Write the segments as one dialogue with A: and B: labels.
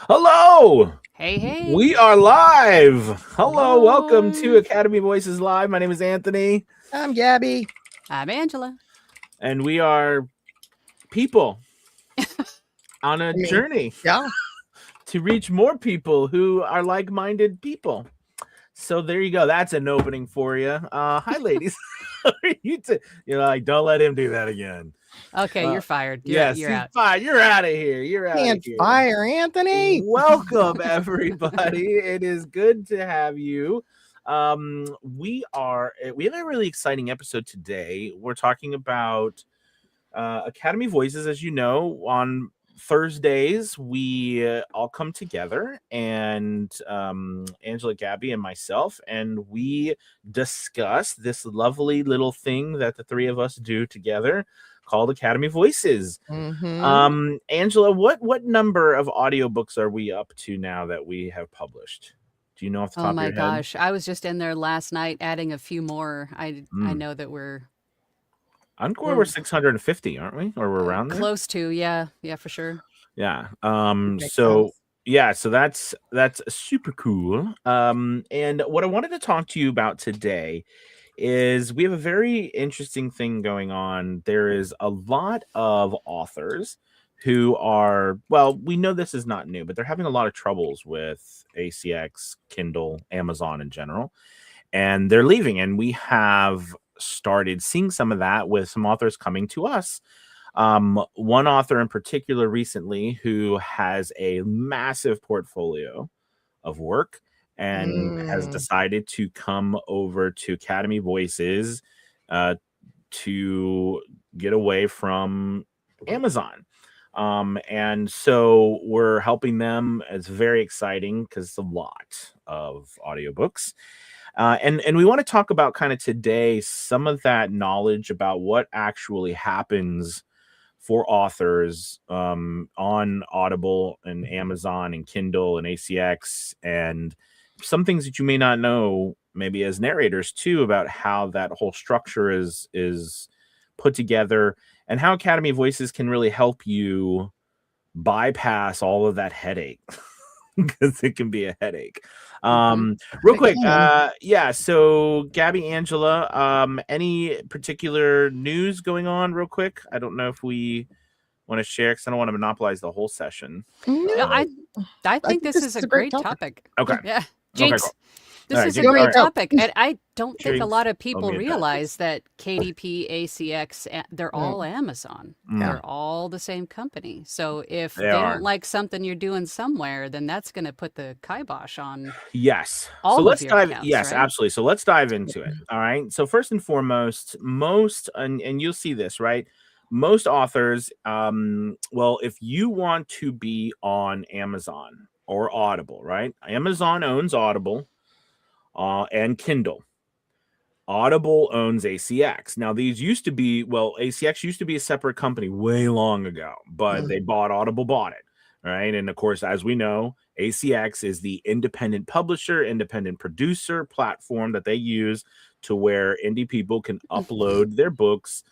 A: Hello!
B: Hey.
A: We are live. Hello, welcome to
B: Live.
A: Academy Voices Live. My name is Anthony,
C: I'm Gabby.
B: I'm Angela.
A: and we are people on a journey
C: Yeah.
A: to reach more people who are like-minded people. So there you go. That's an opening for you. Hi, ladies. You're like, don't let him do that again.
B: Okay, you're fired.
A: Yes,
B: You're
A: he's
B: out.
A: fine. You're out of here. You're out of
C: Can't
A: here.
C: fire Anthony.
A: Welcome, everybody. It is good to have you. We have a really exciting episode today. We're talking about Academy Voices. As you know, on Thursdays we all come together, and Angela, Gabby, and myself, and we discuss this lovely little thing that the three of us do together called Academy Voices. Angela, what number of audiobooks are we up to now that we have published? Do you know off the
B: Oh
A: top of
B: my
A: your head?
B: gosh. I was just in there last night adding a few more. I
A: Mm.
B: know that we're
A: Encore, we're 650, aren't we? Or we're around there?
B: close to. Yeah, for sure.
A: Yeah.
C: Makes
A: So
C: sense.
A: yeah, so that's super cool. And what I wanted to talk to you about today is we have a very interesting thing going on. There is a lot of authors who are, well, we know this is not new, but they're having a lot of troubles with ACX, Kindle, Amazon in general, and they're leaving. And we have started seeing some of that with some authors coming to us. One author in particular recently who has a massive portfolio of work and has decided to come over to Academy Voices to get away from Amazon. And so we're helping them. It's very exciting because it's a lot of audiobooks. And we want to talk about kind of today some of that knowledge about what actually happens for authors on Audible and Amazon and Kindle and ACX, and some things that you may not know maybe as narrators too about how that whole structure is put together, and how Academy Voices can really help you bypass all of that headache because it can be a headache. Real quick, yeah, so Gabby, Angela, any particular news going on real quick? I don't know if we want to share because I don't want to monopolize the whole session.
B: No, I think this is a great topic.
A: Okay.
B: Yeah.
A: Okay,
B: Jinx.
A: cool.
B: This
A: All right,
B: is a
A: Jinx,
B: great
A: all right.
B: topic. And I don't think a
A: Jinx,
B: lot of
A: I'll
B: people
A: mute that.
B: realize that KDP, ACX, they're all Amazon.
A: Mm.
B: They're all the same company. So if
A: They
B: they
A: are.
B: don't like something you're doing somewhere, then that's going to put the kibosh on
A: Yes.
B: all
A: So
B: of
A: let's
B: your
A: dive.
B: accounts,
A: Yes,
B: right?
A: absolutely. So let's dive into it. All right. So first and foremost, and you'll see this, right? Most authors, well, if you want to be on Amazon or Audible, right? Amazon owns Audible and Kindle. Audible owns ACX. Now, these used to be, well, ACX used to be a separate company way long ago, but they bought it. Right. And of course, as we know, ACX is the independent publisher, independent producer platform that they use to where indie people can upload their books,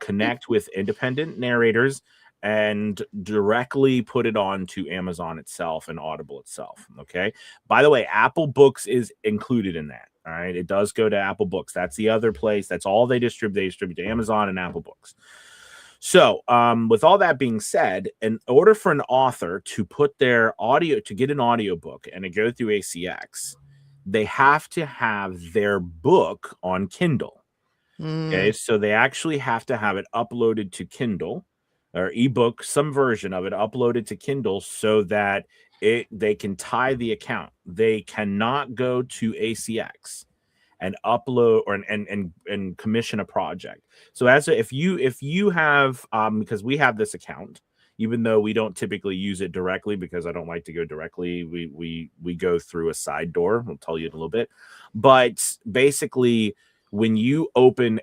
A: connect with independent narrators, and directly put it on to Amazon itself and Audible itself. Okay. By the way, Apple Books is included in that. All right. It does go to Apple Books. That's the other place. That's all they distribute. They distribute to Amazon and Apple Books. So, with all that being said, in order for an author to put their audio, to get an audiobook and to go through ACX, they have to have their book on Kindle. Okay. So they actually have to have it uploaded to Kindle or ebook, some version of it uploaded to Kindle so that they can tie the account. They cannot go to ACX and upload or and commission a project. So if you have because we have this account, even though we don't typically use it directly because I don't like to go directly, we go through a side door. I'll tell you in a little bit. But basically, when you open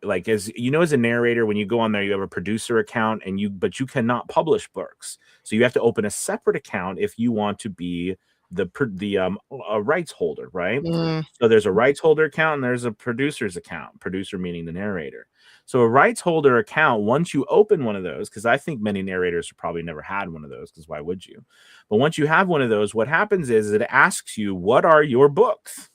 A: like, as you know, as a narrator, when you go on there, you have a producer account but you cannot publish books. So you have to open a separate account if you want to be the rights holder, right? So there's a rights holder account and there's a producer's account, producer meaning the narrator. So a rights holder account, once you open one of those, because I think many narrators probably never had one of those, because why would you? But once you have one of those, what happens is it asks you, what are your books?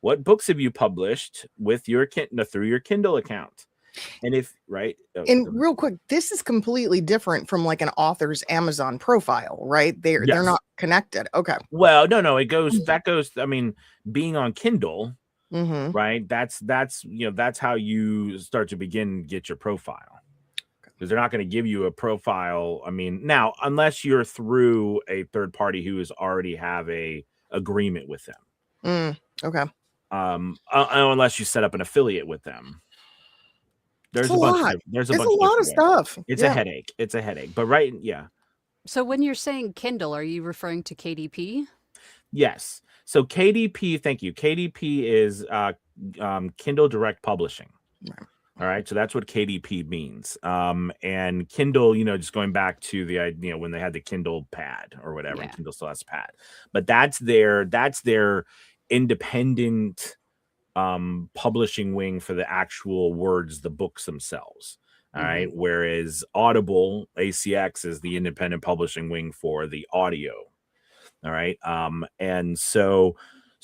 A: What books have you published with your through your Kindle account? And if
C: And real quick, this is completely different from like an author's Amazon profile, right? They're not connected. Okay.
A: Well, no, it goes I mean, being on Kindle, right? That's that's how you start to get your profile. Because they're not going to give you a profile. I mean, now, unless you're through a third party who is already have a agreement with them.
C: Okay.
A: Unless you set up an affiliate with them. There's a lot of stuff. It's a headache. It's a headache. But
B: So when you're saying Kindle, are you referring to KDP?
A: Yes. So KDP, thank you. KDP is Kindle Direct Publishing.
C: Right.
A: All right. So that's what KDP means. And Kindle, just going back to the idea when they had the Kindle Pad or whatever, and Kindle still has Pad. But that's their independent publishing wing for the actual words, the books themselves. All right. Whereas Audible, ACX, is the independent publishing wing for the audio. All right. And so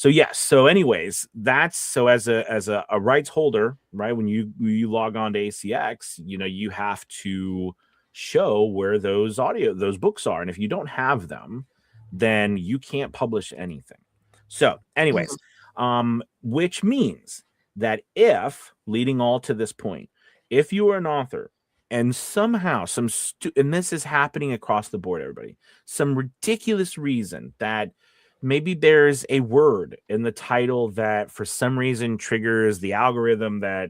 A: yes. So anyways, that's so as a rights holder, right? When you log on to ACX, you have to show where those books are. And if you don't have them, then you can't publish anything. So anyways, which means that if, leading all to this point, if you are an author and somehow and this is happening across the board, everybody, some ridiculous reason that maybe there's a word in the title that for some reason triggers the algorithm that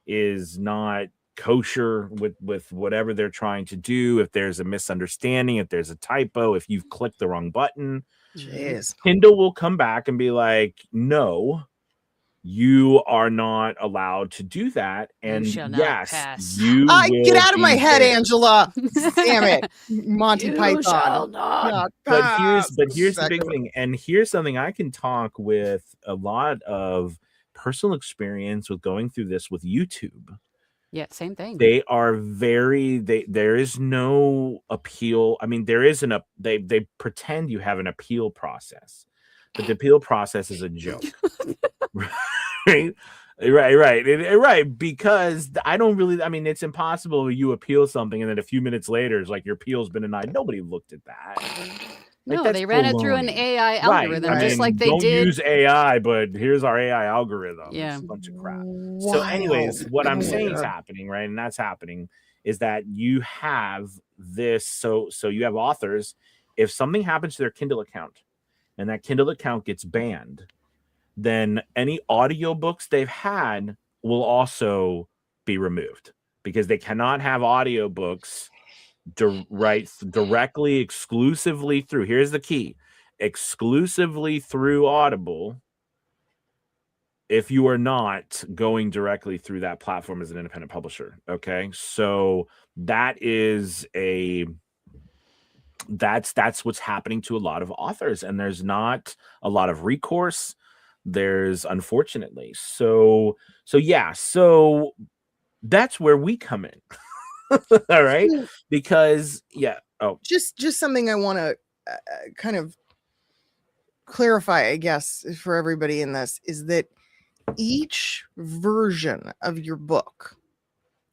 A: is not kosher with whatever they're trying to do, if there's a misunderstanding, if there's a typo, if you've clicked the wrong button,
C: Jeez.
A: Kindle will come back and be like, no, you are not allowed to do that. And yes, you
C: get out of my head, Angela. Damn it. Monty Python.
A: But here's the big thing. And here's something I can talk with a lot of personal experience with going through this with YouTube.
B: Yeah, same thing.
A: They are there is no appeal. I mean, there is they pretend you have an appeal process, but the appeal process is a joke. Right. Because it's impossible you appeal something and then a few minutes later it's like your appeal's been denied. Nobody looked at that.
B: No, they ran it through an AI algorithm, just like they
A: don't
B: did.
A: Use AI, but here's our AI algorithm.
B: Yeah.
A: It's a bunch of crap.
C: Wow.
A: So anyways, what I'm saying is happening, right? And that's happening is that you have this. So you have authors. If something happens to their Kindle account and that Kindle account gets banned, then any audiobooks they've had will also be removed because they cannot have audiobooks directly, exclusively through. Here's the key: exclusively through Audible. If you are not going directly through that platform as an independent publisher, okay, so that's what's happening to a lot of authors, and there's not a lot of recourse. There's unfortunately, so that's where we come in. All right, because
C: just something I want to kind of clarify, I guess, for everybody in this is that each version of your book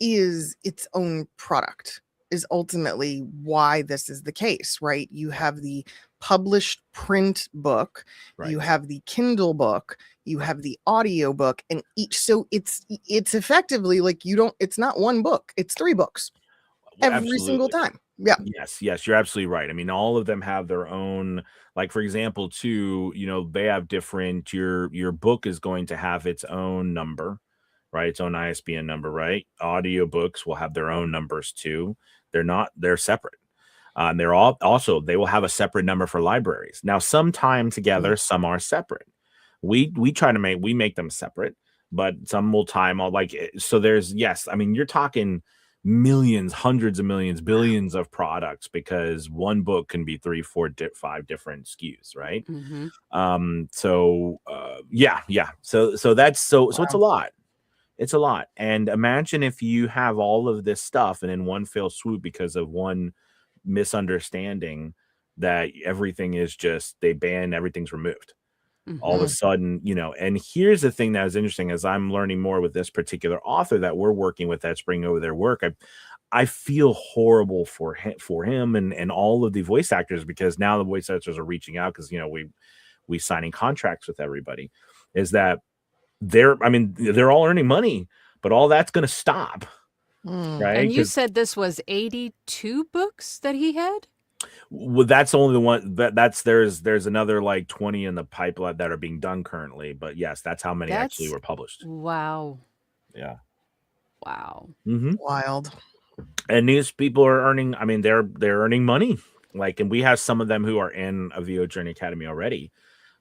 C: is its own product, is ultimately why this is the case, right? You have the published print book, you have the Kindle book, you have the audio book, and so it's effectively like it's not one book, it's 3 books every single time. Yeah.
A: Yes, you're absolutely right. I mean, all of them have their own, like, for example, too, they have different, your book is going to have its own number, right? Its own ISBN number, right? Audiobooks will have their own numbers too. They're separate. They're all also, they will have a separate number for libraries. Now, some time together, some are separate. We make them separate, but some will time all so there's, you're talking millions, hundreds of millions, billions of products because one book can be 3, 4, 5 different SKUs, right? So that's so it's a lot. It's a lot. And imagine if you have all of this stuff and in one fell swoop because of one misunderstanding that everything is just they ban everything's removed. All of a
B: Mhm.
A: sudden, and here's the thing that was interesting as I'm learning more with this particular author that we're working with that's bringing over their work. I feel horrible for him and all of the voice actors because now the voice actors are reaching out because we signing contracts with everybody. Is that they're all earning money, but all that's going to stop, right?
B: And you
A: Because
B: said this was 82 books that he had?
A: that's only the one that's there's another like 20 in the pipeline that are being done currently. But yes, that's how many actually
B: That's
A: were published.
B: wow.
A: Yeah.
B: Wow.
C: Wild.
A: And these people are earning. I mean, they're earning money. Like, and we have some of them who are in a VO Journey Academy already.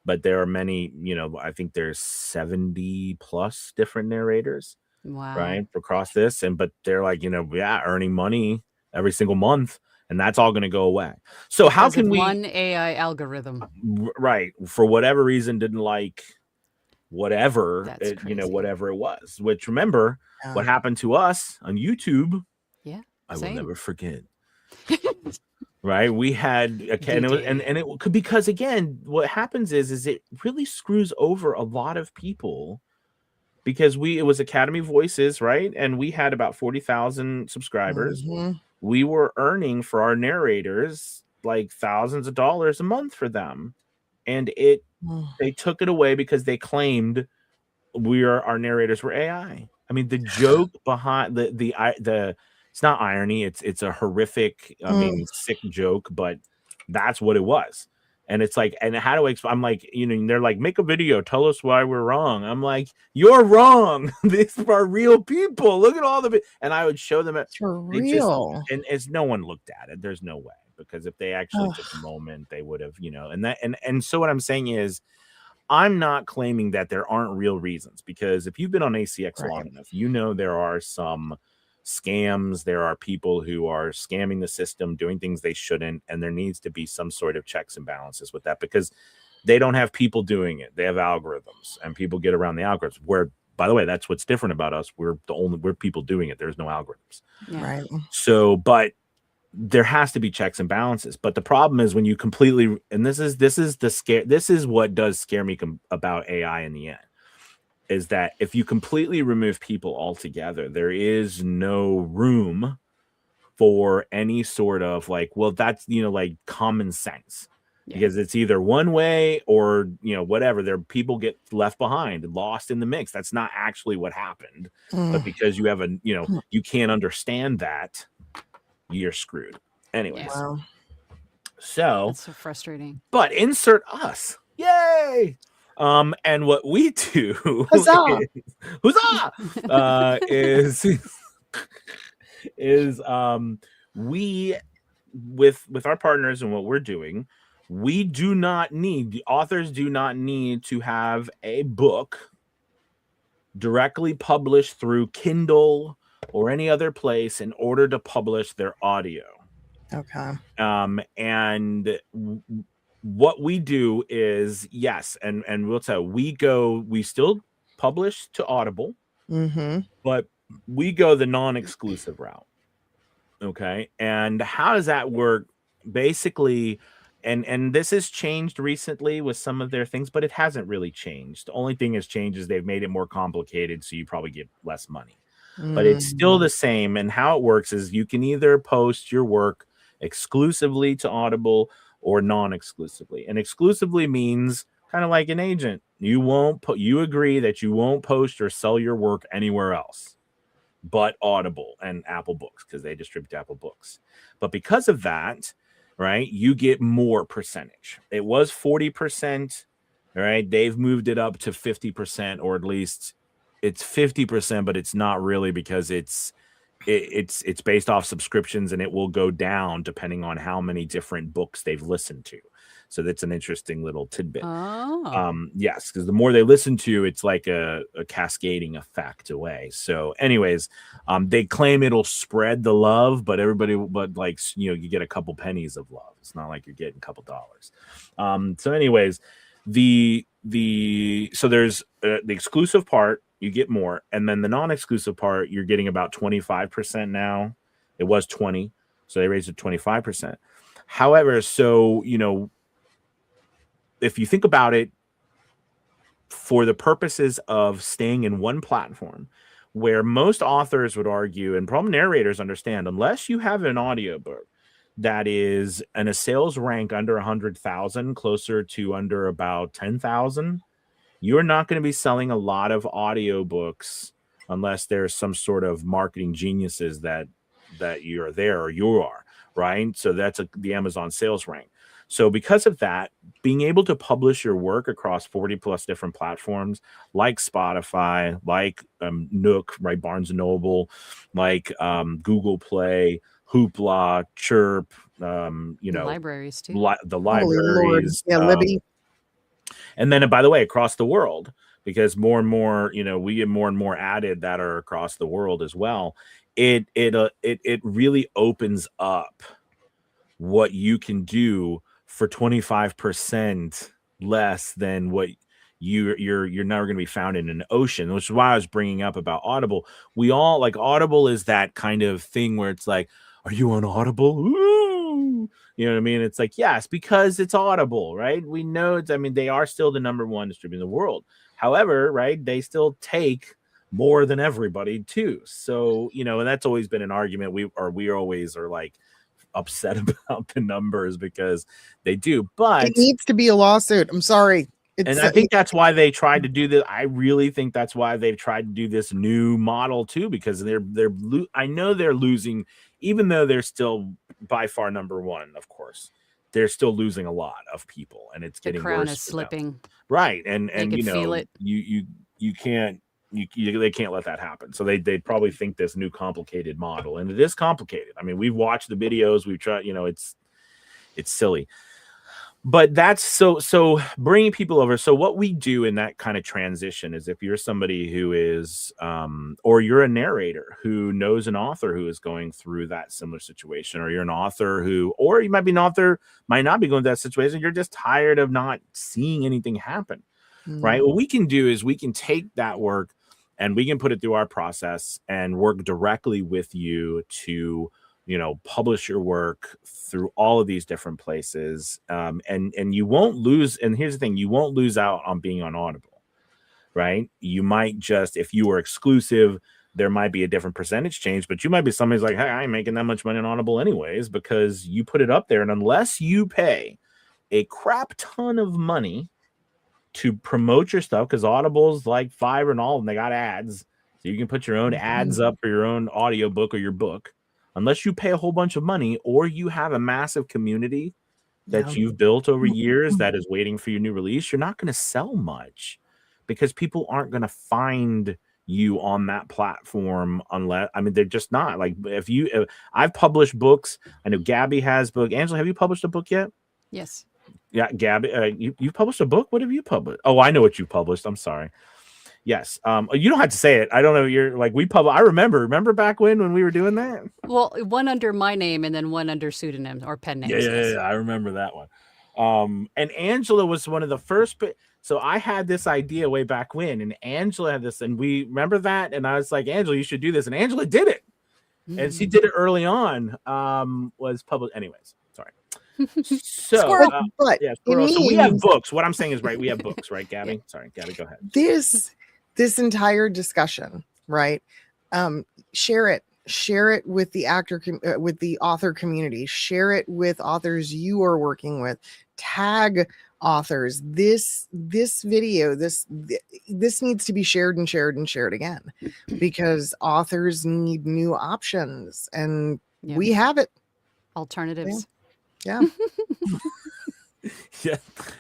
A: But there are many, I think there's 70 plus different narrators,
B: Wow.
A: right, across this. But they're like, earning money every single month, and that's all going to go away. So how
B: Because of
A: can we,
B: one AI algorithm.
A: right, for whatever reason, didn't like whatever,
B: That's crazy.
A: whatever it was, which remember what happened to us on YouTube.
B: Yeah.
A: I will
B: Same.
A: never forget. Right, we had and it could because again, what happens is it really screws over a lot of people because it was Academy Voices, right? And we had about 40,000 subscribers. We were earning for our narrators like thousands of dollars a month for them, and they took it away because they claimed our narrators were AI. I mean, the joke behind the it's not irony. It's a horrific, sick joke, but that's what it was. And it's like, and how do I explain? I'm like, they're like, make a video, tell us why we're wrong. I'm like, you're wrong. These are real people. Look at all the, and I would show them it.
C: For real.
A: And as no one looked at it, there's no way because if they actually took a moment, they would have, and so what I'm saying is, I'm not claiming that there aren't real reasons because if you've been on ACX long enough, there are some scams. There are people who are scamming the system, doing things they shouldn't. And there needs to be some sort of checks and balances with that because they don't have people doing it. They have algorithms and people get around the algorithms where, by the way, that's what's different about us. We're people doing it. There's no algorithms.
B: Yeah.
C: Right.
A: So, but there has to be checks and balances. But the problem is when you completely, and this is what does scare me about AI in the end, is that if you completely remove people altogether, there is no room for any sort of like, well, that's, like common sense.
B: Yeah.
A: Because it's either one way or, whatever. People get left behind, lost in the mix. That's not actually what happened. But because you have you can't understand that, you're screwed. Anyways.
C: Wow.
A: So
B: that's so frustrating.
A: But insert us. Yay! And what we do
C: Huzzah!
A: is we with our partners and what we're doing, the authors do not need to have a book directly published through Kindle or any other place in order to publish their audio.
C: Okay.
A: And what we do is, yes, and we'll tell we still publish to Audible, but we go the non-exclusive route. Okay. And how does that work? Basically, and this has changed recently with some of their things, but it hasn't really changed. The only thing has changed is they've made it more complicated, so you probably get less money. But it's still the same. And how it works is you can either post your work exclusively to Audible or non-exclusively. And exclusively means kind of like an agent. You agree that you won't post or sell your work anywhere else but Audible and Apple Books because they distribute Apple Books. But because of that, right, you get more percentage. It was 40%, right? They've moved it up to 50%, or at least it's 50%, but it's not really because it's based off subscriptions and it will go down depending on how many different books they've listened to. So that's an interesting little tidbit. Yes, because the more they listen to, it's like a cascading effect away. So anyways, they claim it'll spread the love, but you get a couple pennies of love. It's not like you're getting a couple dollars. So anyways, so there's the exclusive part, you get more. And then the non-exclusive part, you're getting about 25% now. It was 20, so they raised it 25%. However, so, you know, if you think about it, for the purposes of staying in one platform, where most authors would argue, and probably narrators understand, unless you have an audiobook that is in a sales rank under 100,000, closer to under about 10,000, you're not going to be selling a lot of audiobooks unless there's some sort of marketing geniuses that you're there, or you are, right? So that's the Amazon sales rank. So because of that, being able to publish your work across 40 plus different platforms like Spotify, like Nook, right, Barnes and Noble, like Google Play, Hoopla, Chirp, you know,
B: libraries too.
A: the
C: Holy Lord.
A: libraries,
C: Yeah, Libby.
A: and then, by the way, across the world, because more and more, you know, we get more and more added that are across the world as well. It really opens up what you can do for 25% less than what you're never going to be found in an ocean, which is why I was bringing up about Audible. We all like Audible is that kind of thing where it's like, are you on Audible? Ooh! You know what I mean? It's like, yes, because it's Audible, right? We know it's, I mean, they are still the #1 distributor in the world. However, right, they still take more than everybody too. So, you know, and that's always been an argument. We always are like upset about the numbers because they do, but
C: It needs to be a lawsuit. I'm sorry.
A: and I think that's why they tried to do this. I really think that's why they've tried to do this new model too, because I know they're losing, even though they're still by far #1, of course. They're still losing a lot of people, and it's getting
B: The crown
A: worse
B: is
A: for them.
B: slipping.
A: Right, and
B: They
A: you
B: could feel
A: know,
B: it.
A: you can't they can't let that happen. So they probably think this new complicated model, and it is complicated. I mean, we've watched the videos, we've tried, you know, it's silly. But that's so bringing people over. So what we do in that kind of transition is, if you're somebody who is or you're a narrator who knows an author who is going through that similar situation, or you're an author or you might be an author, might not be going through that situation, you're just tired of not seeing anything happen, right? What we can do is we can take that work and we can put it through our process and work directly with you to, you know, publish your work through all of these different places. And you won't lose. And here's the thing, you won't lose out on being on Audible, right? You might just, if you were exclusive, there might be a different percentage change, but you might be somebody's like, hey, I ain't making that much money on Audible anyways, because you put it up there. And unless you pay a crap ton of money to promote your stuff, because Audible's like Fiverr and all, and they got ads. So you can put your own ads up for your own audiobook or your book. Unless you pay a whole bunch of money, or you have a massive community that you've built over years that is waiting for your new release, you're not going to sell much, because people aren't going to find you on that platform unless, I mean, they're just not. Like, if I've published books. I know Gabby has book. Angela, have you published a book yet?
B: Yes.
A: Yeah, Gabby, you published a book? What have you published? Oh, I know what you published. I'm sorry. Yes. You don't have to say it. I don't know. You're like, I remember back when we were doing that.
B: Well, one under my name and then one under pseudonym or pen names.
A: Yeah. I remember that one. And Angela was one of the first. So I had this idea way back when, and Angela had this, and we remember that. And I was like, Angela, you should do this. And Angela did it. And she did it early on. Was published. Anyways, sorry. So,
C: Squirrel, but
A: yeah, Squirrel. So we have books. What I'm saying is, right, we have books, right, Gabby? Yeah. Sorry, Gabby, go ahead.
C: This entire discussion, right? Share it with the with the author community. Share it with authors you are working with. Tag authors. This video, this needs to be shared and shared and shared again, because authors need new options, and we have it.
B: Alternatives.
C: Yeah.
A: Yeah,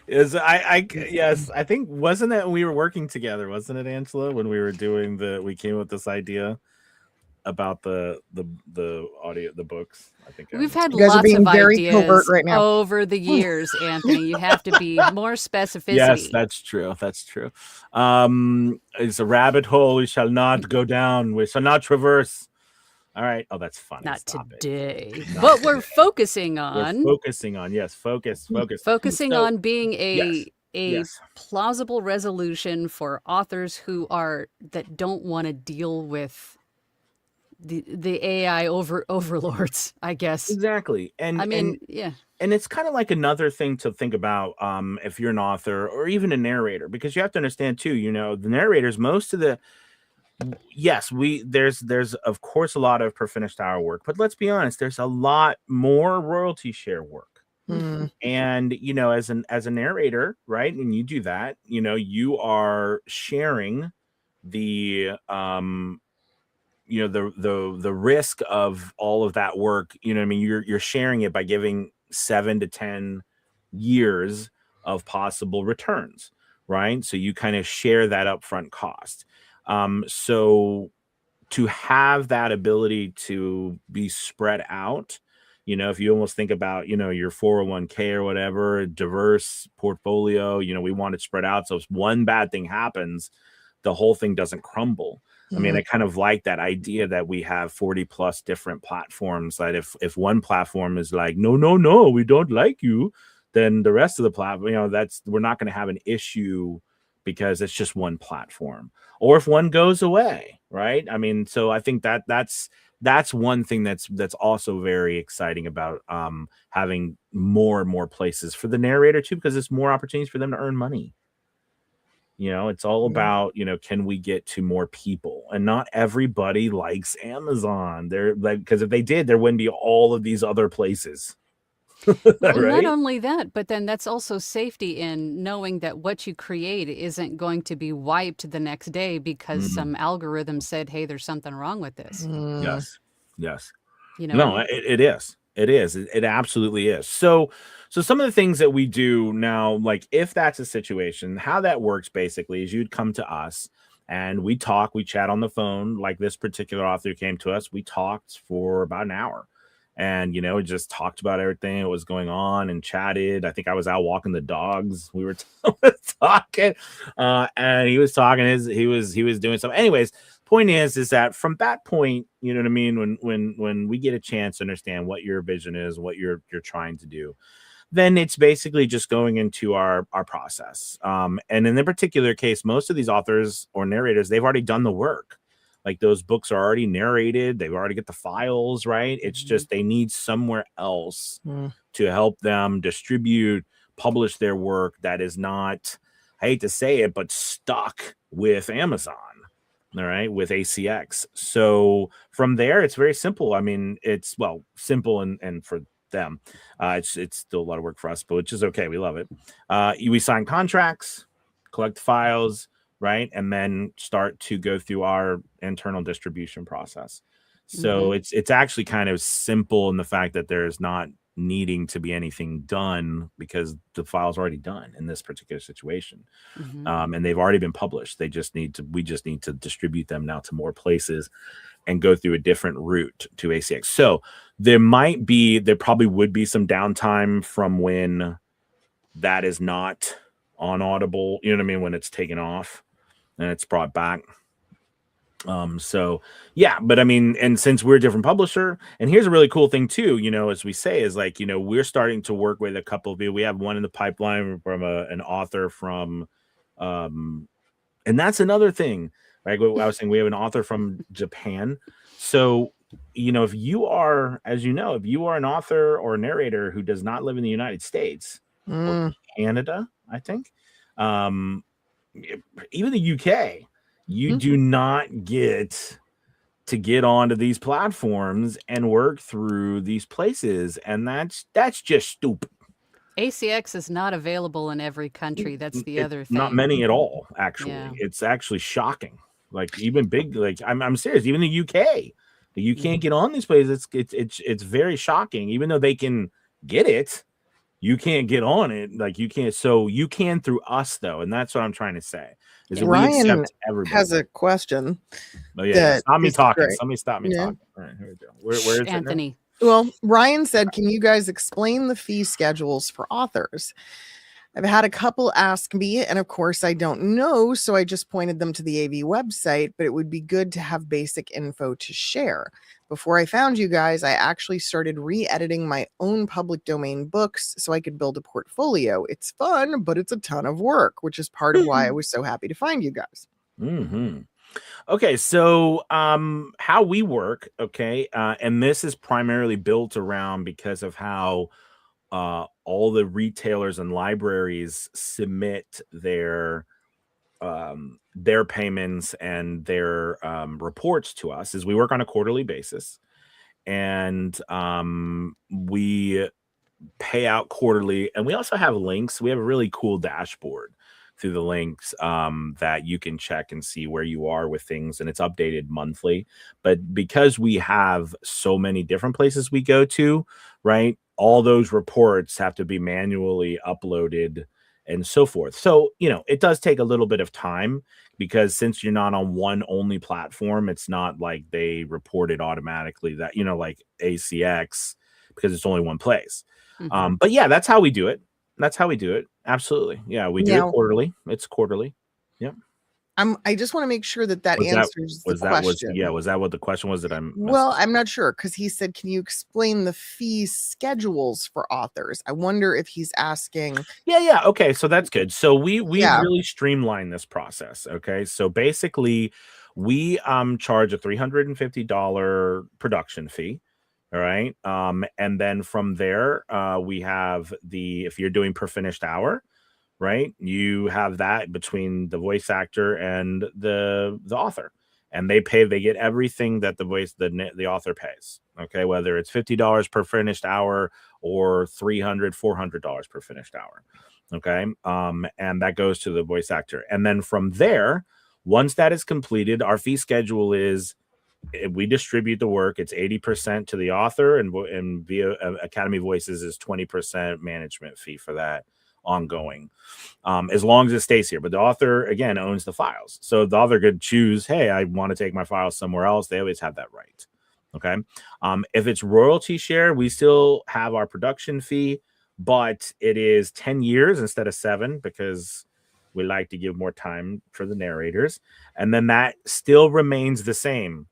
A: yes, I think, wasn't it when we were working together, wasn't it, Angela, when we were doing we came up with this idea about the audio, the books? I think
B: we've had
C: you guys
B: lots
C: are being
B: of
C: very
B: ideas
C: covert right now
B: over the years, Anthony. You have to be more specificity.
A: Yes, that's true. It's a rabbit hole we shall not go down. We shall not traverse. All right. Oh, that's funny.
B: Not
A: Stop
B: today. But we're focusing on.
A: We're focusing on, yes, focusing
B: on being a a
A: Yes.
B: plausible resolution for authors that don't want to deal with the AI overlords, I guess.
A: Exactly.
B: I mean, yeah.
A: And it's kind of like another thing to think about if you're an author or even a narrator, because you have to understand too, the narrators, most of the yes, there's of course a lot of per finished hour work, but let's be honest, there's a lot more royalty share work.
C: Mm.
A: And as a narrator, right, and you do that, you are sharing the the risk of all of that work. I mean, you're sharing it by giving 7 to 10 years of possible returns, right? So you kind of share that upfront cost. So to have that ability to be spread out, if you almost think about, your 401k or whatever, a diverse portfolio, we want it spread out. So if one bad thing happens, the whole thing doesn't crumble. I mean, I kind of like that idea that we have 40 plus different platforms, that if one platform is like, no, we don't like you, then the rest of the platform, we're not going to have an issue because it's just one platform. Or if one goes away, right? I mean, so I think that's one thing that's also very exciting about having more and more places for the narrator too, because it's more opportunities for them to earn money. It's all about, can we get to more people? And not everybody likes Amazon. They're like, because if they did, there wouldn't be all of these other places.
B: Well,
A: Right?
B: not only that, but then that's also safety in knowing that what you create isn't going to be wiped the next day because some algorithm said, hey, there's something wrong with this.
A: Yes.
B: You
A: No,
B: know,
A: it is. It is. It absolutely is. So some of the things that we do now, like if that's a situation, how that works basically is you'd come to us and we chat on the phone. Like this particular author came to us. We talked for about an hour and, just talked about everything that was going on and chatted. I think I was out walking the dogs. We were talking and he was talking he was doing something. Anyways, point is that from that point, you know what I mean, when we get a chance to understand what your vision is, what you're trying to do, then it's basically just going into our process. And in the particular case, most of these authors or narrators, they've already done the work. Like those books are already narrated, they've already got the files, right? It's just they need somewhere else to help them distribute, publish their work that is not, I hate to say it, but stuck with Amazon. All right, with ACX. So from there, it's very simple. I mean, it's simple and for them, it's still a lot of work for us, but which is okay. We love it. We sign contracts, collect files, right, and then start to go through our internal distribution process. So it's actually kind of simple in the fact that there's not needing to be anything done because the file's already done in this particular situation. And they've already been published. We just need to distribute them now to more places and go through a different route to ACX. So there probably would be some downtime from when that is not on Audible, you know what I mean, when it's taken off and it's brought back. So yeah, but I mean, and since we're a different publisher, and here's a really cool thing too, as we say, is like, we're starting to work with a couple of you. We have one in the pipeline from an author from, and that's another thing, right? I was saying we have an author from Japan. So, if you are, as if you are an author or a narrator who does not live in the United States or Canada, I think, even the UK, you do not get to get onto these platforms and work through these places. And that's just stupid.
B: ACX is not available in every country. That's the other thing.
A: Not many at all, actually.
B: Yeah.
A: It's actually shocking. Like even big, like I'm serious, even the UK, you can't get on these places. It's very shocking. Even though they can get it, you can't get on it. Like you can't. So you can through us though. And that's what I'm trying to say. Is that
C: Ryan
A: we accept everybody.
C: has a question.
A: Oh yeah, stop me talking.
C: Great.
A: Somebody stop me talking. All right, here we go. Where is
B: Anthony?
C: It now? Well, Ryan said, can you guys explain the fee schedules for authors? I've had a couple ask me, and of course I don't know, so I just pointed them to the AV website, but it would be good to have basic info to share. Before I found you guys, I actually started re-editing my own public domain books so I could build a portfolio. It's fun, but it's a ton of work, which is part of why I was so happy to find you guys.
A: Mm-hmm. Okay, so how we work, okay, and this is primarily built around because of how all the retailers and libraries submit their payments and their reports to us, is we work on a quarterly basis, and we pay out quarterly, and we also have links. We have a really cool dashboard through the links that you can check and see where you are with things, and it's updated monthly. But because we have so many different places we go to, right, all those reports have to be manually uploaded and so forth. So, it does take a little bit of time, because since you're not on one only platform, it's not like they report it automatically, that, like ACX, because it's only one place.
B: Mhm.
A: But yeah, that's how we do it. Absolutely. Yeah, we do it
C: Now,
A: quarterly. It's quarterly. Yep.
C: I just want to make sure that
A: Was that
C: answers the
A: was that was
C: question.
A: yeah, was that what the question was? That I'm
C: Well, I'm not sure, because he said, can you explain the fee schedules for authors? I wonder if he's asking.
A: Yeah. Okay, so that's good. So we
C: Yeah.
A: really streamline this process. Okay, so basically, we charge a $350 production fee. All right, and then from there, we have if you're doing per finished hour, right? You have that between the voice actor and the author, and they get everything that the author pays. Okay, whether it's $50 per finished hour or $400 per finished hour. Okay, and that goes to the voice actor, and then from there, once that is completed, our fee schedule is, we distribute the work. It's 80% to the author, and via Academy Voices is 20% management fee for that ongoing, as long as it stays here. But the author, again, owns the files, so the author could choose, hey, I want to take my files somewhere else. They always have that right. Okay, if it's royalty share, we still have our production fee, but it is 10 years instead of 7, because we like to give more time for the narrators, and then that still remains the same.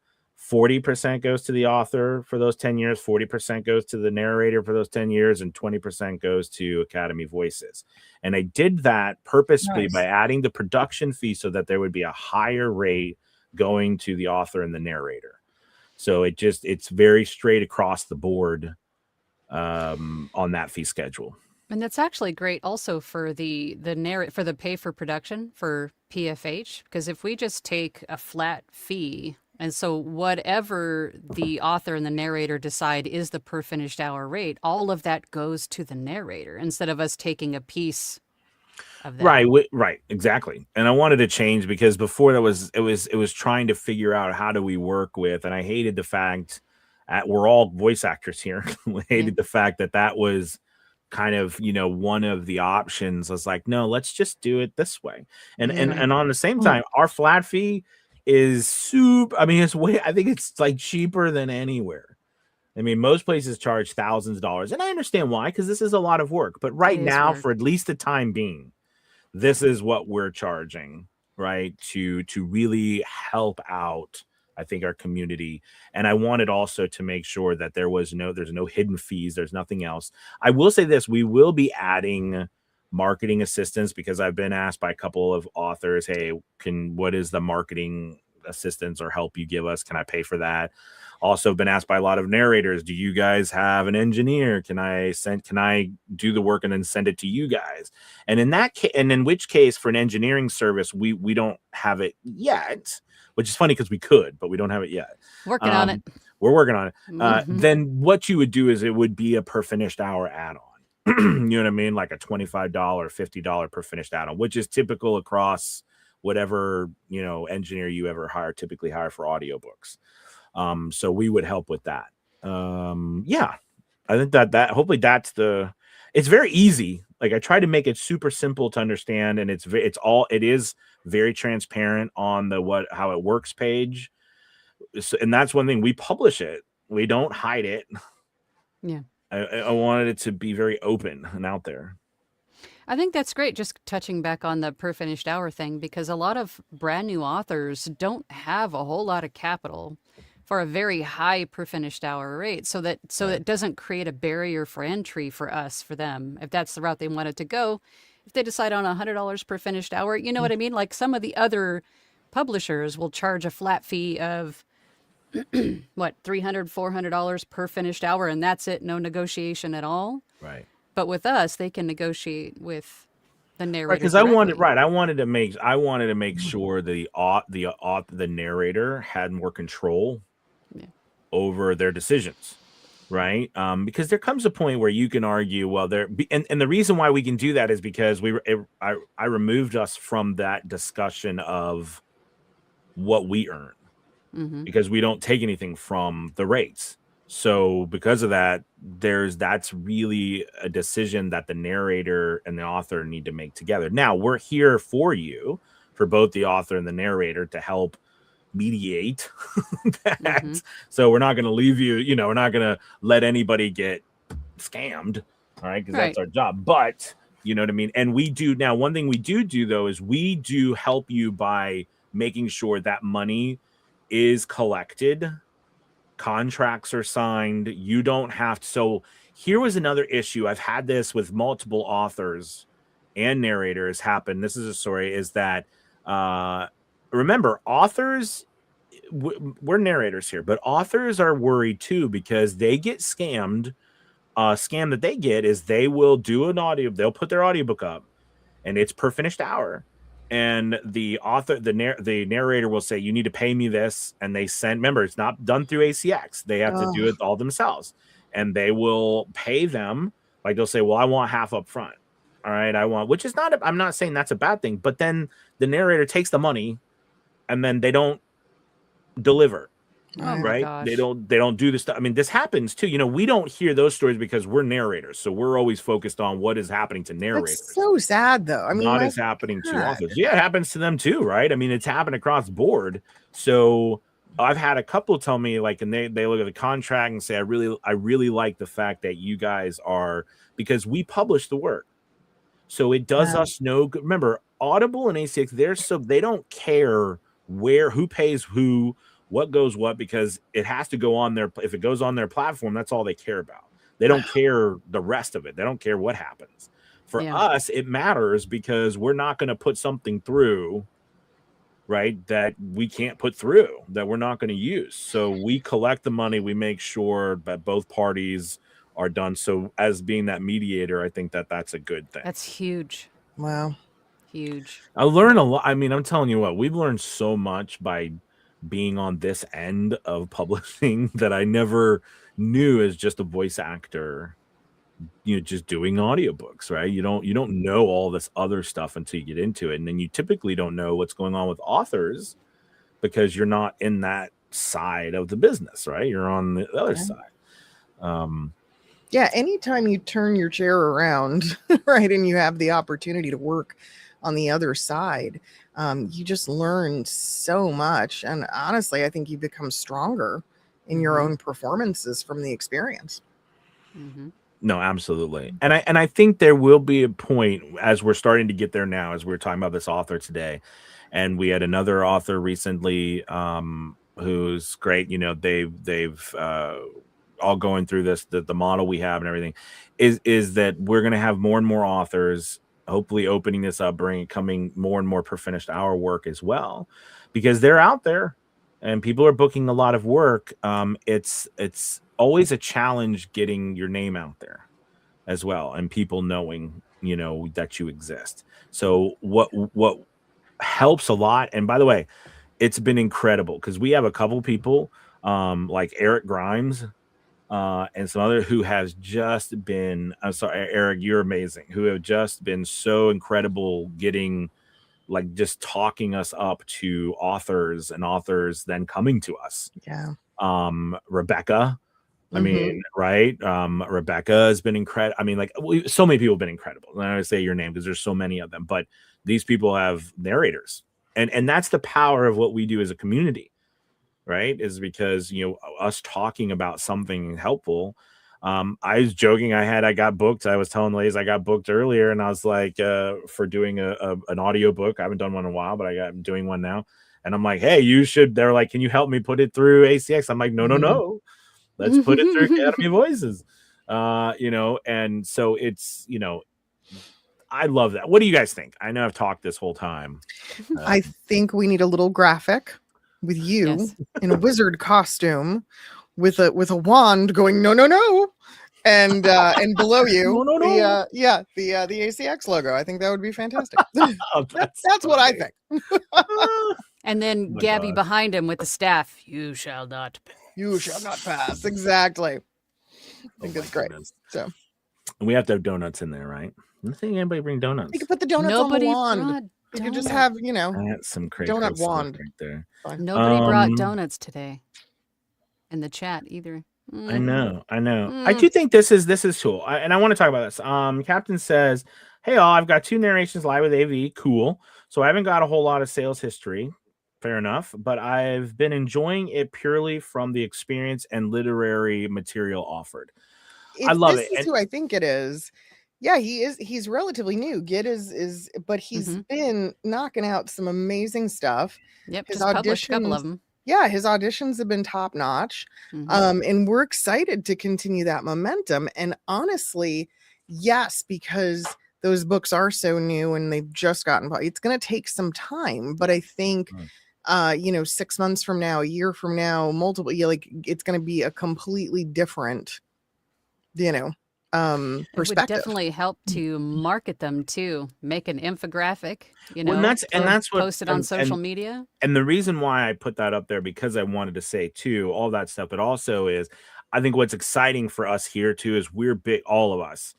A: 40% goes to the author for those 10 years, 40% goes to the narrator for those 10 years, and 20% goes to Academy Voices. And I did that purposefully by adding the production fee so that there would be a higher rate going to the author and the narrator. So it's very straight across the board on that fee schedule.
B: And that's actually great also for the for the pay for production for PFH, because if we just take a flat fee, and so whatever the author and the narrator decide is the per finished hour rate, all of that goes to the narrator instead of us taking a piece of that.
A: Right, exactly. And I wanted to change, because before it was trying to figure out how do we work with, and I hated the fact we're all voice actors here. We hated the fact that was kind of, one of the options. I was like, no, let's just do it this way. And on the same time, our flat fee is super. I mean, I think it's like cheaper than anywhere. I mean, most places charge thousands of dollars, and I understand why, because this is a lot of work. But right now, for at least the time being, this is what we're charging, right? To really help out, I think, our community. And I wanted also to make sure that there's no hidden fees. There's nothing else. I will say this: we will be adding marketing assistance, because I've been asked by a couple of authors, hey, what is the marketing assistance or help you give us? Can I pay for that? Also been asked by a lot of narrators, do you guys have an engineer? Can I do the work and then send it to you guys? And in which case, for an engineering service, we don't have it yet, which is funny because we could, but we don't have it yet.
B: Working on it.
A: We're working on it. Then what you would do is it would be a per finished hour add-on. You know what I mean? Like a $25, $50 per finished add-on, which is typical across whatever, engineer you ever typically hire for audiobooks. So we would help with that. Yeah, I think that hopefully it's very easy. Like, I try to make it super simple to understand, and it is very transparent on the how it works page. So, and that's one thing, we publish it. We don't hide it.
B: Yeah.
A: I wanted it to be very open and out there.
B: I think that's great. Just touching back on the per finished hour thing, because a lot of brand new authors don't have a whole lot of capital for a very high per finished hour rate. So
A: Right.
B: it doesn't create a barrier for entry for us, for them, if that's the route they wanted to go. If they decide on $100 per finished hour, you know what I mean? Like some of the other publishers will charge a flat fee of what, $300, $400 per finished hour, and that's it, no negotiation at all.
A: Right.
B: But with us, they can negotiate with the
A: Right,
B: narrator
A: because I wanted
B: directly.
A: I wanted to make sure the narrator had more control
B: Yeah.
A: over their decisions, right? Because there comes a point where you can argue, well, and the reason why we can do that is because I removed us from that discussion of what we earn,
B: Mm-hmm.
A: because we don't take anything from the rates. So because of that, that's really a decision that the narrator and the author need to make together. Now, we're here for you, for both the author and the narrator, to help mediate
B: Mm-hmm.
A: that. So we're not going to leave you, we're not going to let anybody get scammed, all right? Because that's
B: Right.
A: our job. But you know what I mean? And we do now, one thing we do though is we do help you by making sure that money is collected, contracts are signed. You don't have to. So here was another issue. I've had this with multiple authors and narrators happen. This is a story, is that remember, authors, we're narrators here, but authors are worried too, because they get scammed. Scam that they get is they will do an audio, they'll put their audiobook up and it's per finished hour, and the author, the narrator will say, you need to pay me this, and they send, remember, it's not done through ACX, they have to do it all themselves, and they will pay them, like they'll say, well, I want half up front, all right, which is not, I'm not saying that's a bad thing, but then the narrator takes the money and then they don't deliver.
B: Oh my
A: Right?
B: gosh.
A: They don't do this stuff. I mean, this happens too. We don't hear those stories because we're narrators, so we're always focused on what is happening to narrators.
C: That's so sad, though. I mean,
A: Not
C: my
A: as happening to
C: God.
A: authors. Yeah, it happens to them too, right? I mean, it's happened across the board. So I've had a couple tell me, like, and they look at the contract and say, I really like the fact that you guys are, because we publish the work, so it does us no good. Remember, Audible and ACX, they don't care who pays who, what goes what, because it has to go on if it goes on their platform, that's all they care about. They don't care the rest of it. They don't care what happens. For us, it matters because we're not going to put something through, right, that we can't put through, that we're not going to use. So we collect the money. We make sure that both parties are done. So as being that mediator, I think that that's a good thing.
B: That's huge.
C: Wow.
B: Huge.
A: I learn a lot. I mean, I'm telling you what, we've learned so much by being on this end of publishing that I never knew as just a voice actor, just doing audiobooks, right? You don't know all this other stuff until you get into it. And then you typically don't know what's going on with authors because you're not in that side of the business, right? You're on the other side.
C: Yeah, anytime you turn your chair around, right, and you have the opportunity to work on the other side, you just learn so much. And honestly, I think you become stronger in your own performances from the experience.
B: Mm-hmm.
A: No, absolutely. And I think there will be a point, as we're starting to get there now, as we're talking about this author today, and we had another author recently who's great. They've all going through this, the model we have and everything is that we're going to have more and more authors hopefully opening this up, coming more and more per finished hour work as well, because they're out there and people are booking a lot of work. It's always a challenge getting your name out there as well, and people knowing that you exist. So what helps a lot, and by the way, it's been incredible because we have a couple people like Eric Grimes and some other who has just been, I'm sorry, Eric, you're amazing, who have just been so incredible, getting like just talking us up to authors and authors then coming to us.
C: Yeah.
A: Rebecca, I mean, right? Rebecca has been incredible. I mean, like so many people have been incredible. And I don't say your name because there's so many of them, but these people have narrators, and that's the power of what we do as a community, right? Is because us talking about something helpful. I was joking. I got booked. I was telling ladies I got booked earlier, and I was like, for doing an audio book. I haven't done one in a while, but I'm doing one now. And I'm like, hey, you should. They're like, can you help me put it through ACX? I'm like, no. Let's put it through Academy Voices. And so it's, I love that. What do you guys think? I know I've talked this whole time.
C: I think we need a little graphic with you
B: Yes.
C: in a wizard costume with a wand going no, and below you
A: No.
C: the ACX logo. I think that would be fantastic.
A: Oh,
C: That's what I think.
B: And then
A: Oh my
B: Gabby
A: gosh.
B: behind him with the staff. You shall not.
C: You shall not pass. Exactly. I think
A: Oh
C: it's
A: my
C: great.
A: goodness.
C: So
A: And we have to have donuts in there, right? I don't think anybody bring donuts.
C: you could put the donuts
B: Nobody
C: on the wand.
B: brought
C: You could just
B: donuts.
C: have,
A: That's some crazy
C: donut
A: stuff
C: wand.
A: right there.
C: fine.
B: Nobody brought
A: Um,
B: donuts today in the chat either.
A: I know. I
B: Mm.
A: do think this is cool. And I want to talk about this. Captain says, hey all, I've got 2 narrations live with AV. Cool. So I haven't got a whole lot of sales history. Fair enough. But I've been enjoying it purely from the experience and literary material offered. I love
C: This
A: it.
C: is
A: And
C: who I think it is. Yeah, he is. He's relatively new. Git is, but he's been knocking out some amazing stuff.
B: Yep,
C: His
B: just published a couple of
C: auditions-
B: them.
C: Yeah, his auditions have been top notch. And we're excited to continue that momentum. And honestly, yes, because those books are so new and they've just gotten, it's going to take some time. But I think, 6 months from now, a year from now, multiple, it's going to be a completely different,
B: It would
C: perspective.
B: definitely help to market them too. Make an infographic,
A: Well, and that's what
B: post it on social media.
A: And the reason why I put that up there, because I wanted to say too, all that stuff, but also is I think what's exciting for us here too is we're big, all of us,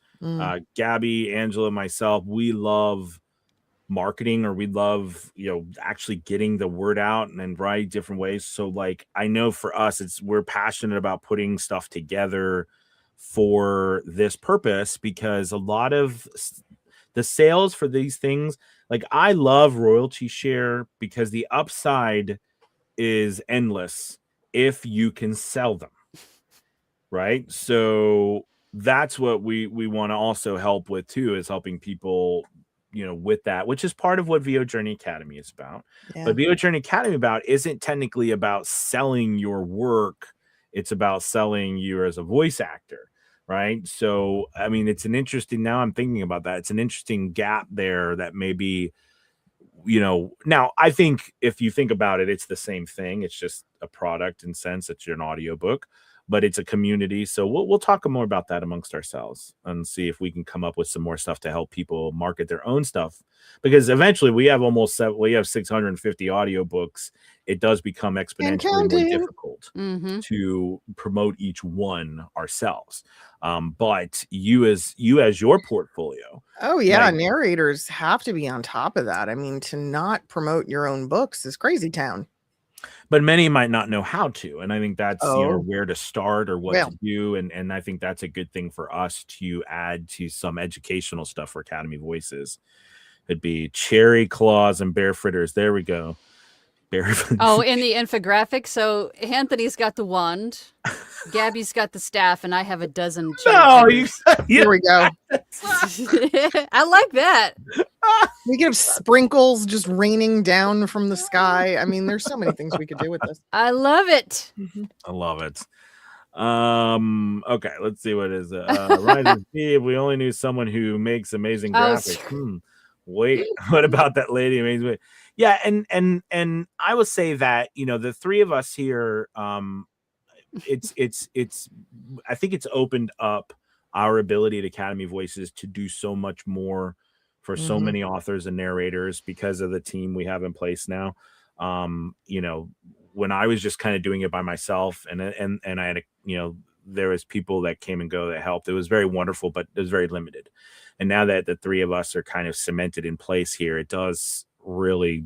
A: Gabby, Angela, myself, we love marketing, or we love, actually getting the word out and variety different ways. So like, I know for us, we're passionate about putting stuff together for this purpose, because a lot of the sales for these things, like I love royalty share because the upside is endless if you can sell them, right? So that's what we want to also help with too, is helping people, with that, which is part of what VO Journey Academy is about.
C: Yeah.
A: But VO Journey Academy isn't technically about selling your work. It's about selling you as a voice actor. Right. So, I mean, it's an interesting, now I'm thinking about that. It's an interesting gap there that maybe, now I think if you think about it, it's the same thing. It's just a product in sense that you're an audiobook, but it's a community. So we'll talk more about that amongst ourselves and see if we can come up with some more stuff to help people market their own stuff, because eventually we have 650 audiobooks. It does become exponentially more difficult to promote each one ourselves. But you as your portfolio.
C: Oh yeah, narrators have to be on top of that. I mean, to not promote your own books is crazy town.
A: But many might not know how to, and I think that's where to start or what to do, and I think that's a good thing for us to add to some educational stuff for Academy Voices. It'd be cherry claws and bear fritters. There we go.
B: Oh, in the infographic. So Anthony's got the wand, Gabby's got the staff, and I have a dozen.
C: Here we go.
B: I like that.
C: We could have sprinkles just raining down from the sky. I mean, there's so many things we could do with this.
B: I love it.
A: I love it. Okay, let's see what is Ryan. If we only knew someone who makes amazing graphics. Wait, what about that lady? Amazing. Yeah, and I will say that the three of us here, it's I think it's opened up our ability at Academy Voices to do so much more for so many authors and narrators because of the team we have in place now. When I was just kind of doing it by myself, and I had there was people that came and go that helped. It was very wonderful, but it was very limited. And now that the three of us are kind of cemented in place here, it does really,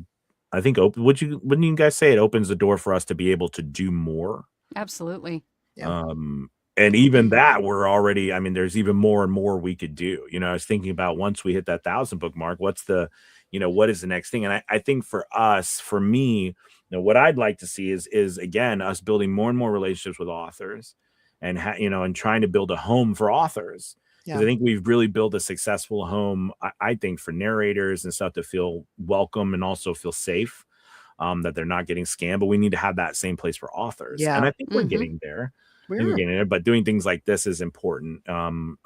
A: I think, wouldn't you guys say it opens the door for us to be able to do more?
B: Absolutely.
C: Yeah.
A: And even that, we're already, I mean, there's even more and more we could do. I was thinking about once we hit that 1,000 book mark, what's the, what is the next thing? And I think for me, what I'd like to see is again, us building more and more relationships with authors and and trying to build a home for authors. Because
C: Yeah.
A: I think we've really built a successful home, I think, for narrators and stuff to feel welcome and also feel safe, that they're not getting scammed. But we need to have that same place for authors. And
C: Yeah.
A: I think we're
B: Mhm.
A: getting there. I think we're
C: We're
A: getting there. But doing things like this is important. And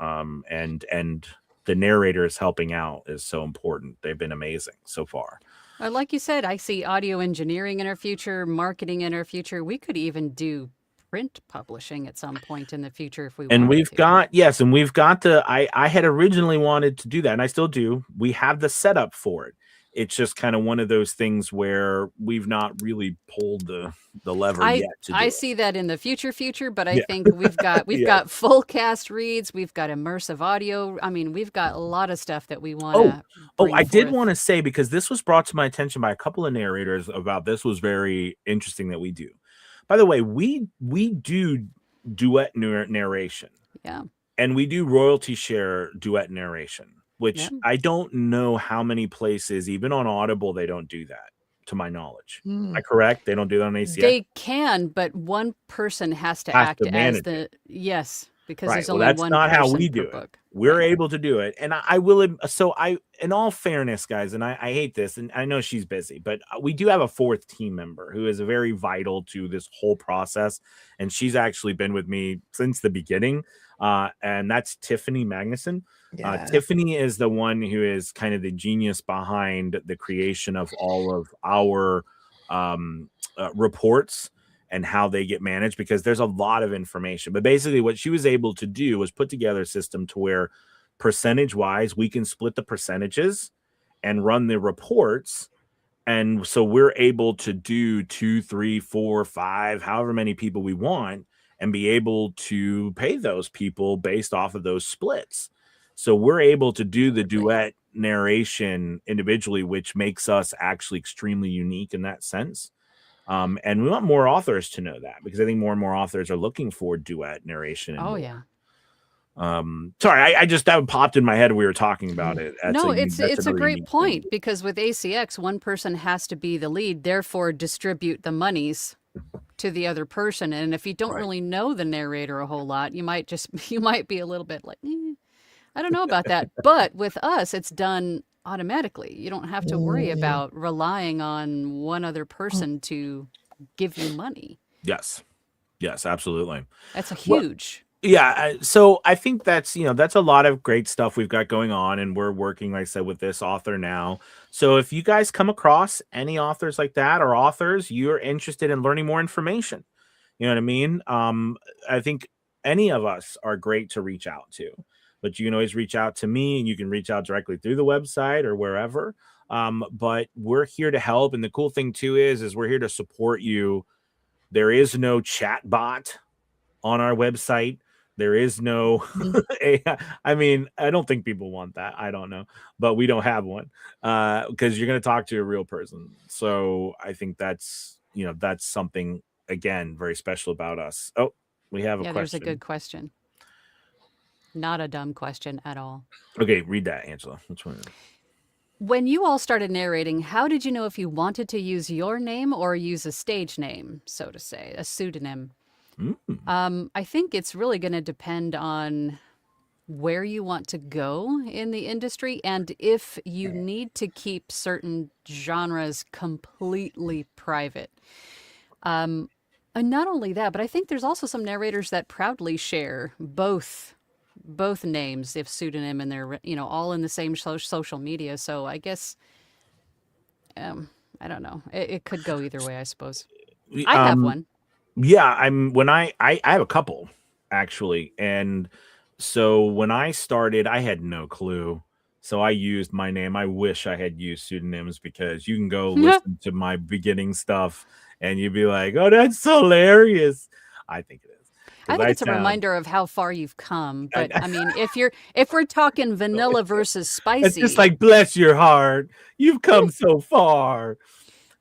A: the narrators helping out is so important. They've been amazing so far.
B: Like you said, I see audio engineering in our future, marketing in our future. We could even do print publishing at some point in the future if we
A: And
B: wanted
A: we've
B: to.
A: got I had originally wanted to do that, and I still do. We have the setup for it. It's just kind of one of those things where we've not really pulled the lever
B: I
A: yet to do
B: I
A: it.
B: see that in the future, but I
A: Yeah.
B: think we've got
A: Yeah.
B: got full cast reads, we've got immersive audio. I mean, we've got a lot of stuff that we want to
A: Oh,
B: bring
A: I did
B: forth.
A: want to say, because this was brought to my attention by a couple of narrators about this was very interesting that we do. By the way, we do duet narration,
B: Yeah.
A: and we do royalty share duet narration, which
B: Yeah.
A: I don't know how many places, even on Audible, they don't do that, to my knowledge. Am I correct? They don't do that on ACX?
B: They can, but one person has to
A: Has
B: act
A: to
B: as
A: manage
B: the yes, because
A: Right.
B: there's
A: Well,
B: only
A: that's
B: one
A: not how
B: person
A: we
B: per
A: do it.
B: book.
A: We're
B: Right.
A: able to do it. And I will, so in all fairness, guys, and I hate this, and I know she's busy, but we do have a fourth team member who is very vital to this whole process. And she's actually been with me since the beginning. And that's Tiffany Magnuson.
C: Yeah.
A: Tiffany is the one who is kind of the genius behind the creation of all of our reports and how they get managed, because there's a lot of information. But basically what she was able to do was put together a system to where percentage wise we can split the percentages and run the reports. And so we're able to do 2, 3, 4, 5, however many people we want, and be able to pay those people based off of those splits. So we're able to do the duet narration individually, which makes us actually extremely unique in that sense. And we want more authors to know that, because I think more and more authors are looking for duet narration. And
B: Oh
A: more.
B: yeah.
A: Sorry, I just, that popped in my head when we were talking about it.
B: No, it's a
A: really
B: great
A: unique
B: point,
A: thing.
B: because with ACX, one person has to be the lead, therefore distribute the monies to the other person. And if you don't
A: Right.
B: really know the narrator a whole lot, you might be a little bit like, I don't know about that. But with us, it's done automatically. You don't have to worry about relying on one other person to give you money.
A: Yes, absolutely.
B: That's a
A: Well,
B: huge.
A: Yeah, so I think that's a lot of great stuff we've got going on, and we're working, like I said, with this author now. So if you guys come across any authors like that, or authors you're interested in learning more information, you know what I mean? I think any of us are great to reach out to, but you can always reach out to me, and you can reach out directly through the website or wherever. But we're here to help, and the cool thing too is we're here to support you. There is no chat bot on our website. There is no AI. I mean, I don't think people want that. I don't know, but we don't have one, because you're going to talk to a real person. So I think that's something, again, very special about us. Oh, we have a
B: Yeah,
A: question.
B: there's a good question. Not a dumb question at all.
A: Okay, read that, Angela. Which one?
B: When you all started narrating, how did you know if you wanted to use your name or use a stage name, so to say, a pseudonym? I think it's really going to depend on where you want to go in the industry, and if you need to keep certain genres completely private. And not only that, but I think there's also some narrators that proudly share both names, if pseudonym, and they're all in the same social media. So I guess I don't know. It could go either way, I suppose. I have one.
A: Yeah, I have a couple, actually. And so when I started, I had no clue. So I used my name. I wish I had used pseudonyms, because you can go listen to my beginning stuff and you'd be like, oh, that's hilarious. I think it is.
B: I think it's a reminder of how far you've come. But I mean, if we're talking vanilla versus spicy,
A: it's just like, bless your heart, you've come so far.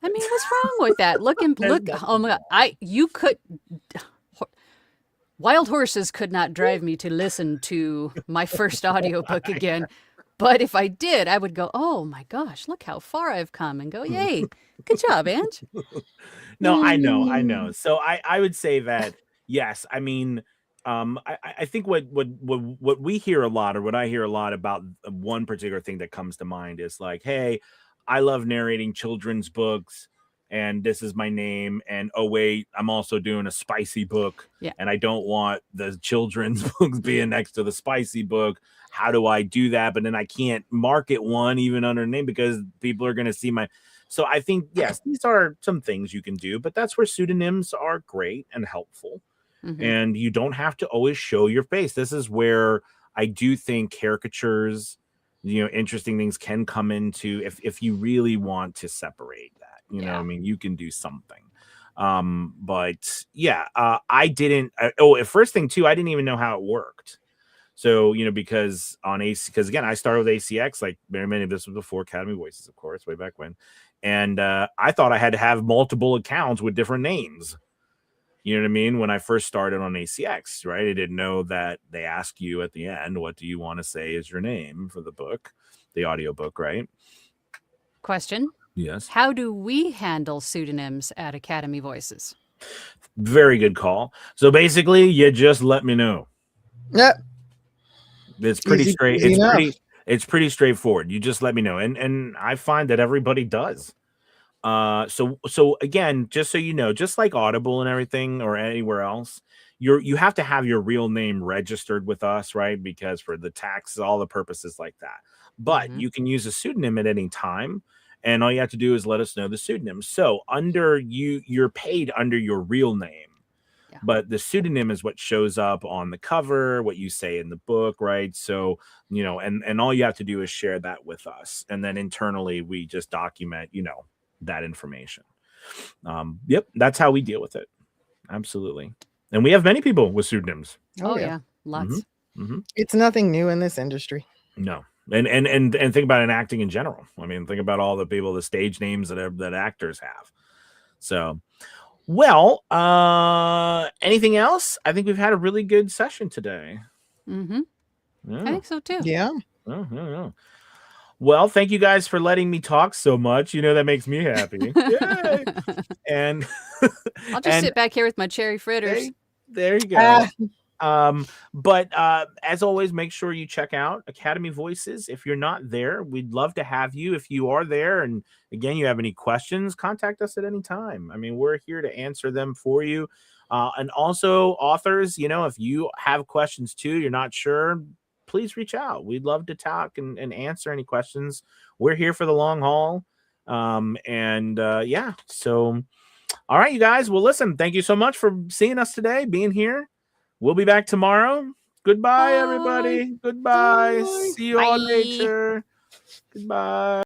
B: I mean, what's wrong with that? Look. Oh my God! Wild horses could not drive me to listen to my first audiobook again. But if I did, I would go, oh my gosh, look how far I've come, and go, yay, good job, Ange.
A: No, I know. So I would say that, yes, I mean, I think what we hear a lot, or what I hear a lot about one particular thing that comes to mind is like, hey, I love narrating children's books, and this is my name, and oh wait, I'm also doing a spicy book,
B: Yeah.
A: and I don't want the children's books being next to the spicy book. How do I do that? But then I can't market one even under name because people are going to see my. So I think, yes, these are some things you can do, but that's where pseudonyms are great and helpful.
B: Mhm.
A: And you don't have to always show your face. This is where I do think caricatures, interesting things can come into if you really want to separate that.
B: Yeah.
A: I mean, you can do something. But yeah, I didn't. First thing too, I didn't even know how it worked. So, because again, I started with ACX, like very many of this was before Academy Voices, of course, way back when. And I thought I had to have multiple accounts with different names. You know what I mean? When I first started on ACX, right? I didn't know that they ask you at the end, what do you want to say is your name for the book, the audiobook, right?
B: Question.
A: Yes.
B: How do we handle pseudonyms at Academy Voices?
A: Very good call. So basically, you just let me know.
C: Yeah.
A: It's pretty
C: Easy-
A: straight.
C: easy enough.
A: It's pretty straightforward. You just let me know. And I find that everybody does. So again, just so you know, just like Audible and everything or anywhere else, you have to have your real name registered with us, right? Because for the taxes, all the purposes like that. But
B: Mhm.
A: you can use a pseudonym at any time, and all you have to do is let us know the pseudonym. So you're paid under your real name.
B: Yeah.
A: But the pseudonym is what shows up on the cover, what you say in the book, right? So, and all you have to do is share that with us. And then internally, we just document, that information. Yep, that's how we deal with it. Absolutely. And we have many people with pseudonyms.
B: Oh, yeah. Lots.
C: It's nothing new in this industry.
A: No. And think about it in acting in general. I mean, think about all the people, the stage names that actors have. So, well, anything else? I think we've had a really good session today.
B: Mm-hmm.
A: Yeah.
B: I think so too.
C: Yeah.
A: Yeah. Well, thank you guys for letting me talk so much. That makes me happy. Yay! And
B: I'll just sit back here with my cherry fritters.
A: there you go. But as always, make sure you check out Academy Voices. If you're not there, we'd love to have you. If you are there, and again, you have any questions, contact us at any time. I mean, we're here to answer them for you. And also, authors, if you have questions too, you're not sure, please reach out. We'd love to talk and answer any questions. We're here for the long haul. Yeah. So, all right, you guys. Well, listen, thank you so much for seeing us today, being here. We'll be back tomorrow. Goodbye, everybody. Goodbye.
C: Bye.
A: See you all
B: Bye.
A: later. Goodbye.